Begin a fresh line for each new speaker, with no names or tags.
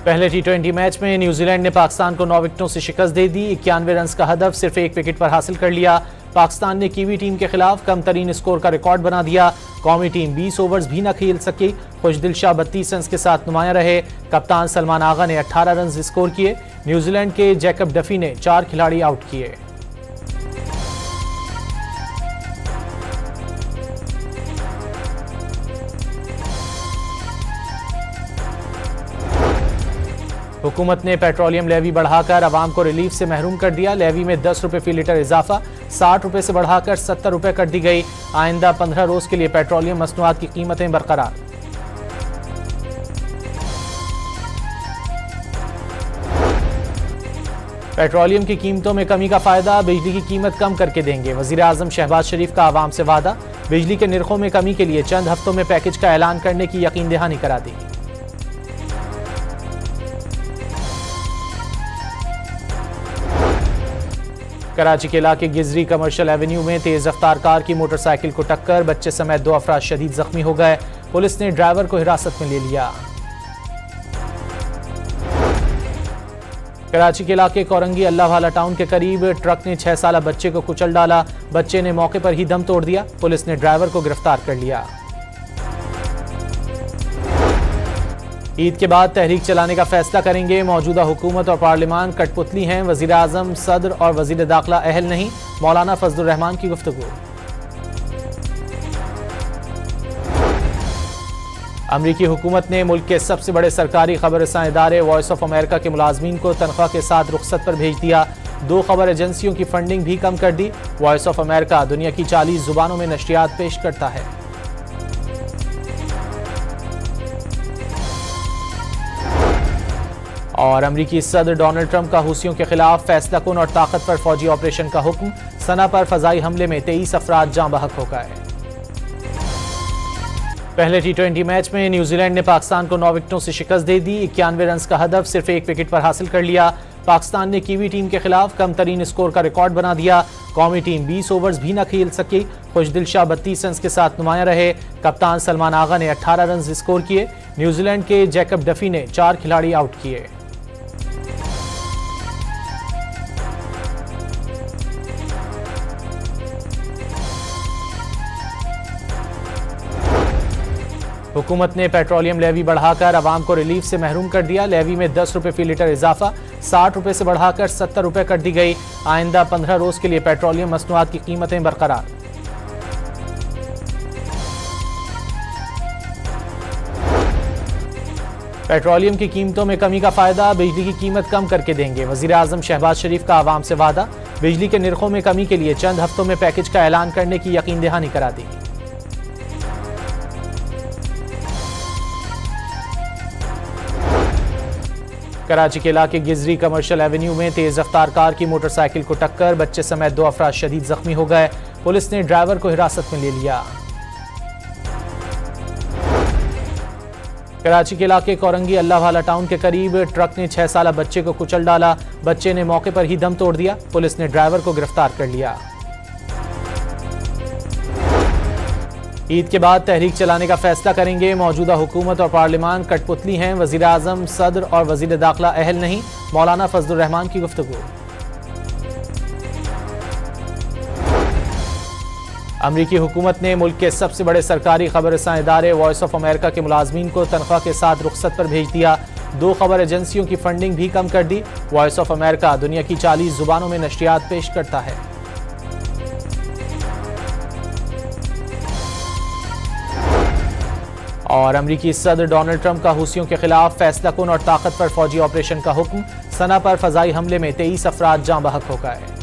पहले टी20 मैच में न्यूजीलैंड ने पाकिस्तान को 9 विकेटों से शिकस्त दे दी। 91 रन का हदफ सिर्फ 1 विकेट पर हासिल कर लिया। पाकिस्तान ने कीवी टीम के खिलाफ कम तरीन स्कोर का रिकॉर्ड बना दिया। कौमी टीम 20 ओवर्स भी न खेल सकी। खुशदिल शाह 32 रन के साथ नुमाया रहे। कप्तान सलमान आगा ने 18 रन स्कोर किए। न्यूजीलैंड के जैकब डफी ने 4 खिलाड़ी आउट किए। हुकूमत ने पेट्रोलियम लेवी बढ़ाकर अवाम को रिलीफ से महरूम कर दिया। लेवी में 10 रुपये फी लीटर इजाफा 60 रुपये से बढ़ाकर 70 रुपये कर दी गई। आइंदा 15 रोज के लिए पेट्रोलियम मसनूआत की कीमतें बरकरार। पेट्रोलियम की कीमतों में कमी का फायदा, बिजली की कीमत कम करके देंगे। वजीर आजम शहबाज शरीफ का आवाम से वादा, बिजली के निर्खों में कमी के लिए चंद हफ्तों में पैकेज का ऐलान करने की यकीन दहानी करा दी। कराची के इलाके गिजरी कमर्शियल एवेन्यू में तेज रफ्तार कार की मोटरसाइकिल को टक्कर, बच्चे समेत 2 अफराद शदीद जख्मी हो गए। पुलिस ने ड्राइवर को हिरासत में ले लिया। कराची के इलाके कोरंगी अल्लाह वाला टाउन के करीब ट्रक ने 6 साला बच्चे को कुचल डाला। बच्चे ने मौके पर ही दम तोड़ दिया। पुलिस ने ड्राइवर को गिरफ्तार कर लिया। ईद के बाद तहरीक चलाने का फैसला करेंगे। मौजूदा हुकूमत और पार्लिमान कठपुतली हैं। वजीर आजम, सदर और वजीर दाखिला अहल नहीं। मौलाना फजलुर रहमान की गुफ्तगू। अमरीकी हुकूमत ने मुल्क के सबसे बड़े सरकारी खबररसां इदारे वॉइस ऑफ अमेरिका के मुलाजमीन को तनख्वाह के साथ रुखसत पर भेज दिया। 2 खबर एजेंसियों की फंडिंग भी कम कर दी। वॉइस ऑफ अमेरिका दुनिया की 40 जुबानों में नशरियात पेश करता है। और अमरीकी सदर डोनाल्ड ट्रंप का हूसियों के खिलाफ फैसला कुन और ताकतवर फौजी ऑपरेशन का हुक्म। सना पर फजाई हमले में 23 अफराद जाँ बहक हो गए। पहले टी20 मैच में न्यूजीलैंड ने पाकिस्तान को 9 विकेटों से शिकस्त दे दी। 91 रन का हदफ सिर्फ 1 विकेट पर हासिल कर लिया। पाकिस्तान ने कीवी टीम के खिलाफ कम तरीन स्कोर का रिकॉर्ड बना दिया। कौमी टीम 20 ओवर्स भी न खेल सकी। खुशदिल शाह 32 रन के साथ नुमाया रहे। कप्तान सलमान आगा ने 18 रन स्कोर किए। न्यूजीलैंड के जैकब डफी ने 4 खिलाड़ी आउट किए। हुकूमत ने पेट्रोलियम लेवी बढ़ाकर अवाम को रिलीफ से महरूम कर दिया। लेवी में 10 रुपये फी लीटर इजाफा 60 रुपये से बढ़ाकर 70 रुपये कर दी गई। आइंदा 15 रोज के लिए पेट्रोलियम मसनूआत की कीमतें बरकरार। पेट्रोलियम की कीमतों में कमी का फायदा, बिजली की कीमत कम करके देंगे। वजीर आजम शहबाज शरीफ का आवाम से वादा, बिजली के निर्खों में कमी के लिए चंद हफ्तों में पैकेज का ऐलान करने की यकीन दहानी करा दी। कराची के इलाके गिजरी कमर्शियल एवेन्यू में तेज रफ्तार कार की मोटरसाइकिल को टक्कर, बच्चे समेत 2 अफराद शदीद जख्मी हो गए। पुलिस ने ड्राइवर को हिरासत में ले लिया। कराची के इलाके कोरंगी अल्लाह वाला टाउन के करीब ट्रक ने 6 साला बच्चे को कुचल डाला। बच्चे ने मौके पर ही दम तोड़ दिया। पुलिस ने ड्राइवर को गिरफ्तार कर लिया। ईद के बाद तहरीक चलाने का फैसला करेंगे। मौजूदा हुकूमत और पार्लिमान कठपुतली हैं। वजीर आजम, सदर और वजीर दाखिला अहल नहीं। मौलाना फजलुर रहमान की गुफ्तगू। अमरीकी हुकूमत ने मुल्क के सबसे बड़े सरकारी खबररसां इदारे वॉइस ऑफ अमेरिका के मुलाजमीन को तनख्वाह के साथ रुखसत पर भेज दिया। 2 खबर एजेंसियों की फंडिंग भी कम कर दी। वॉइस ऑफ अमेरिका दुनिया की 40 जुबानों में नशरियात पेश करता है। और अमरीकी सदर डोनाल्ड ट्रंप का हूसियों के खिलाफ फैसला कुन और ताकतवर फौजी ऑपरेशन का हुक्म। सना पर फजाई हमले में 23 अफराद जाँ बहक हो गए।